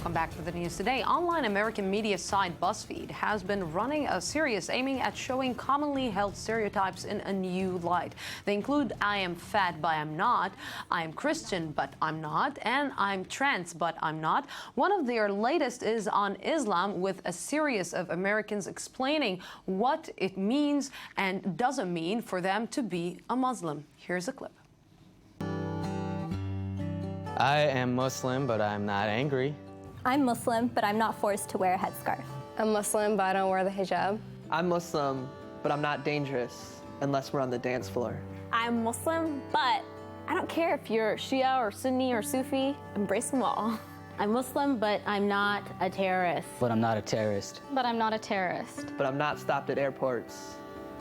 Welcome back to the news today. Online American media site BuzzFeed has been running a series aiming at showing commonly held stereotypes in a new light. They include I am fat but I'm not, I am Christian but I'm not, and I'm trans but I'm not. One of their latest is on Islam, with a series of Americans explaining what it means and doesn't mean for them to be a Muslim. Here's a clip. I am Muslim, but I'm not angry. I'm Muslim, but I'm not forced to wear a headscarf. I'm Muslim, but I don't wear the hijab. I'm Muslim, but I'm not dangerous unless we're on the dance floor. I'm Muslim, but I don't care if you're Shia or Sunni or Sufi. Embrace them all. I'm Muslim, but I'm not a terrorist. But I'm not a terrorist. But I'm not a terrorist. But I'm not stopped at airports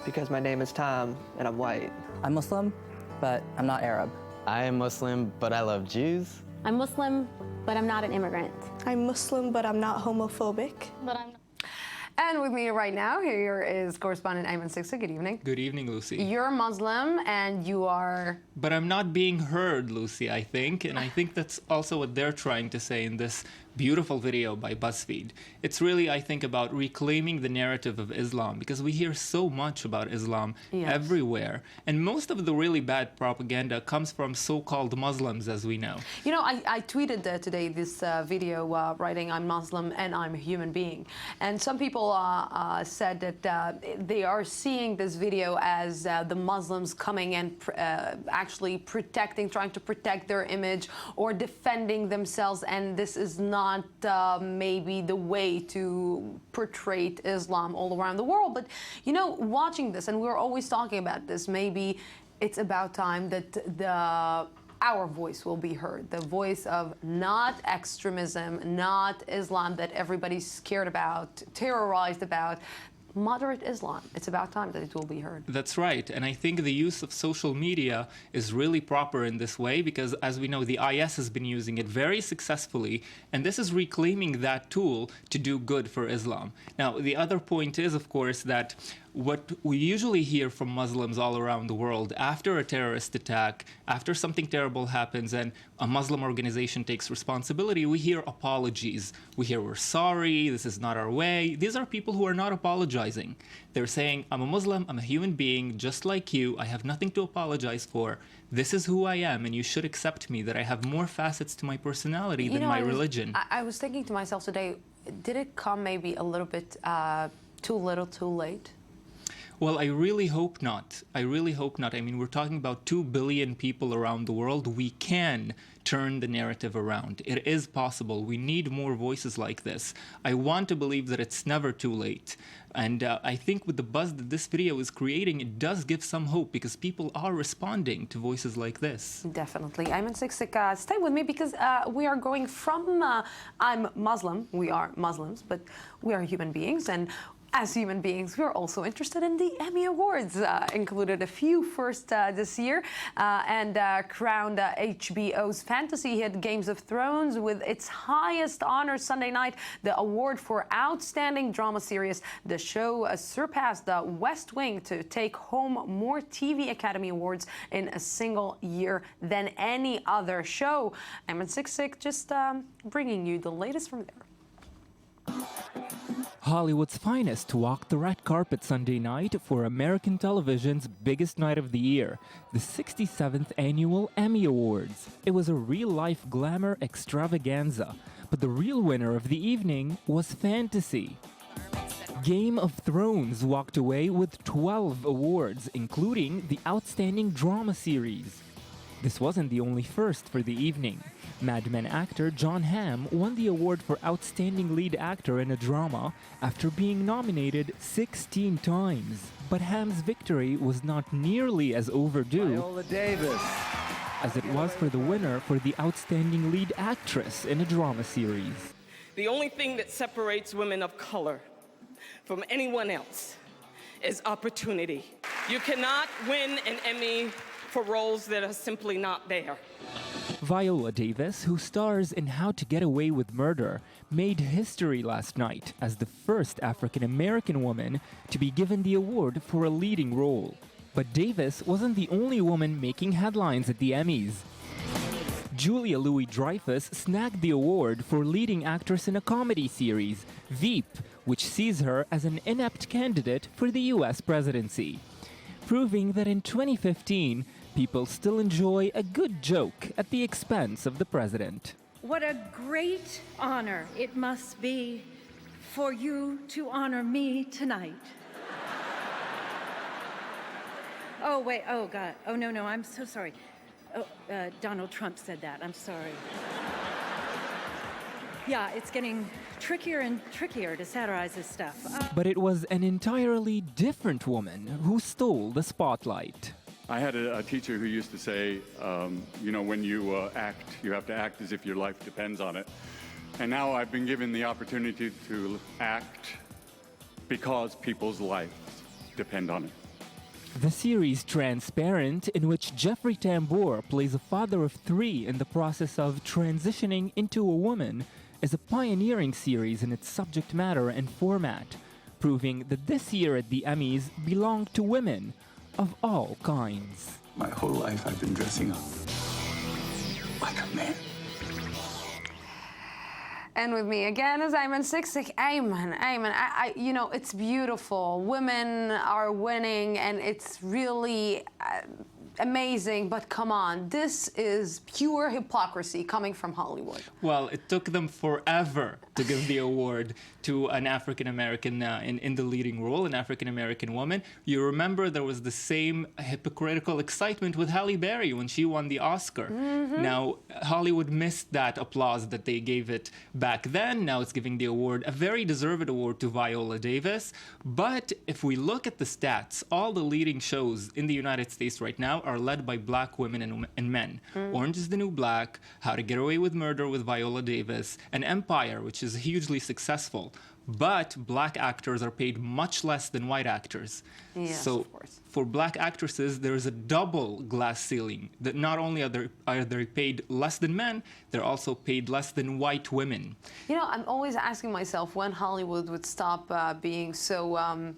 because my name is Tom and I'm white. I'm Muslim, but I'm not Arab. I am Muslim, but I love Jews. I'm Muslim, but I'm not an immigrant. I'm Muslim, but I'm not homophobic. But I'm not. And with me right now, here is correspondent Ayman Siksa. Good evening. Good evening, Lucy. You're Muslim and you are... But I'm not being heard, Lucy, I think. And I think that's also what they're trying to say in this beautiful video by BuzzFeed. It's really, I think, about reclaiming the narrative of Islam, because we hear so much about Islam everywhere. And most of the really bad propaganda comes from so-called Muslims, as we know. You know, I tweeted today this video writing, I'm Muslim and I'm a human being. And some people said that they are seeing this video as the Muslims coming and actually trying to protect their image or defending themselves, and this is not maybe the way to portray Islam all around the world. But, you know, watching this, and we're always talking about this, maybe it's about time that our voice will be heard, the voice of not extremism, not Islam that everybody's scared about, terrorized about, moderate Islam. It's about time that it will be heard. That's right. And I think the use of social media is really proper in this way, because as we know, the IS has been using it very successfully, and this is reclaiming that tool to do good for Islam. Now, the other point is, of course, that what we usually hear from Muslims all around the world after a terrorist attack, after something terrible happens and a Muslim organization takes responsibility, we hear apologies. We hear we're sorry, this is not our way. These are people who are not apologizing. They're saying, I'm a Muslim, I'm a human being just like you, I have nothing to apologize for. This is who I am, and you should accept me, that I have more facets to my personality than my religion. I was thinking to myself today, did it come maybe a little bit too little, too late? Well, I really hope not. I really hope not. I mean, we're talking about 2 billion people around the world. We can turn the narrative around. It is possible. We need more voices like this. I want to believe that it's never too late. And I think with the buzz that this video is creating, it does give some hope, because people are responding to voices like this. Definitely. Ayman Siksa, stay with me, because we are going from I'm Muslim, we are Muslims, but we are human beings, and as human beings, we're also interested in the Emmy Awards, included a few first this year, and crowned HBO's fantasy hit Games of Thrones with its highest honor Sunday night, the award for Outstanding Drama Series. The show surpassed The West Wing to take home more TV Academy Awards in a single year than any other show. Ayman Siksa just bringing you the latest from there. Hollywood's finest walked the red carpet Sunday night for American television's biggest night of the year, the 67th Annual Emmy Awards. It was a real-life glamour extravaganza, but the real winner of the evening was fantasy. Game of Thrones walked away with 12 awards, including the Outstanding Drama Series. This wasn't the only first for the evening. Mad Men actor Jon Hamm won the award for Outstanding Lead Actor in a Drama after being nominated 16 times. But Hamm's victory was not nearly as overdue as it was for the winner for the Outstanding Lead Actress in a Drama Series. The only thing that separates women of color from anyone else is opportunity. You cannot win an Emmy for roles that are simply not there. Viola Davis, who stars in How to Get Away with Murder, made history last night as the first African-American woman to be given the award for a leading role. But Davis wasn't the only woman making headlines at the Emmys. Julia Louis-Dreyfus snagged the award for leading actress in a comedy series, Veep, which sees her as an inept candidate for the US presidency, proving that in 2015, people still enjoy a good joke at the expense of the president. What a great honor it must be for you to honor me tonight. Oh, wait, oh, God. Oh, no, I'm so sorry. Oh, Donald Trump said that. I'm sorry. Yeah, it's getting trickier and trickier to satirize this stuff. But it was an entirely different woman who stole the spotlight. I had a teacher who used to say, you know, when you act, you have to act as if your life depends on it. And now I've been given the opportunity to act because people's lives depend on it. The series Transparent, in which Jeffrey Tambor plays a father of 3 in the process of transitioning into a woman, is a pioneering series in its subject matter and format, proving that this year at the Emmys belonged to women of all kinds. My whole life I've been dressing up like a man. And with me again is Ayman Siksik. Ayman, you know, it's beautiful. Women are winning, and it's really amazing. But come on, this is pure hypocrisy coming from Hollywood. Well, it took them forever to give the award to an African American in the leading role, an African American woman. You remember there was the same hypocritical excitement with Halle Berry when she won the Oscar. Now, Hollywood missed that applause that they gave it back then. Now it's giving the award, a very deserved award, to Viola Davis. But if we look at the stats, all the leading shows in the United States right now are led by black women and men. Orange is the New Black, How to Get Away with Murder with Viola Davis, and Empire, which is hugely successful. But black actors are paid much less than white actors. Yes, so of course. for black actresses, there is a double glass ceiling. That not only are they paid less than men, they're also paid less than white women. You know, I'm always asking myself when Hollywood would stop being so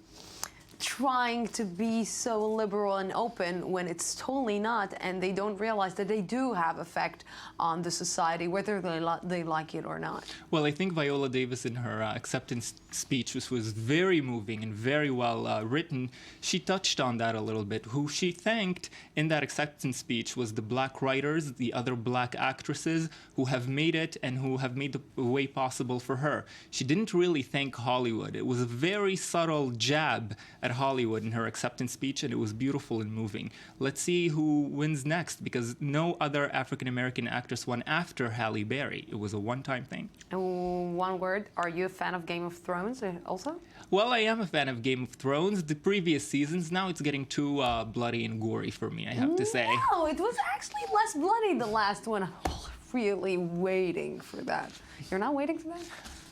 trying to be so liberal and open when it's totally not, and they don't realize that they do have effect on the society, whether they like it or not. Well, I think Viola Davis, in her acceptance speech, which was very moving and very well written, she touched on that a little bit. Who she thanked in that acceptance speech was the black writers, the other black actresses who have made it and who have made the way possible for her. She didn't really thank Hollywood. It was a very subtle jab at Hollywood in her acceptance speech, and it was beautiful and moving. Let's see who wins next, because no other African-American actress won after Halle Berry. It was a one-time thing. One word, are you a fan of Game of Thrones also? Well, I am a fan of Game of Thrones. The previous seasons, now it's getting too bloody and gory for me, I have to say. No, it was actually less bloody the last one. Oh, really waiting for that. You're not waiting for that?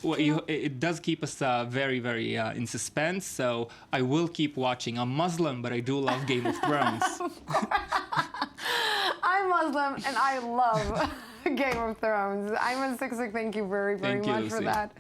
Well, it does keep us very, very in suspense, so I will keep watching. I'm Muslim, but I do love Game of Thrones. I'm Muslim, and I love Game of Thrones. I'm a Siksik. Thank you very, very much for that.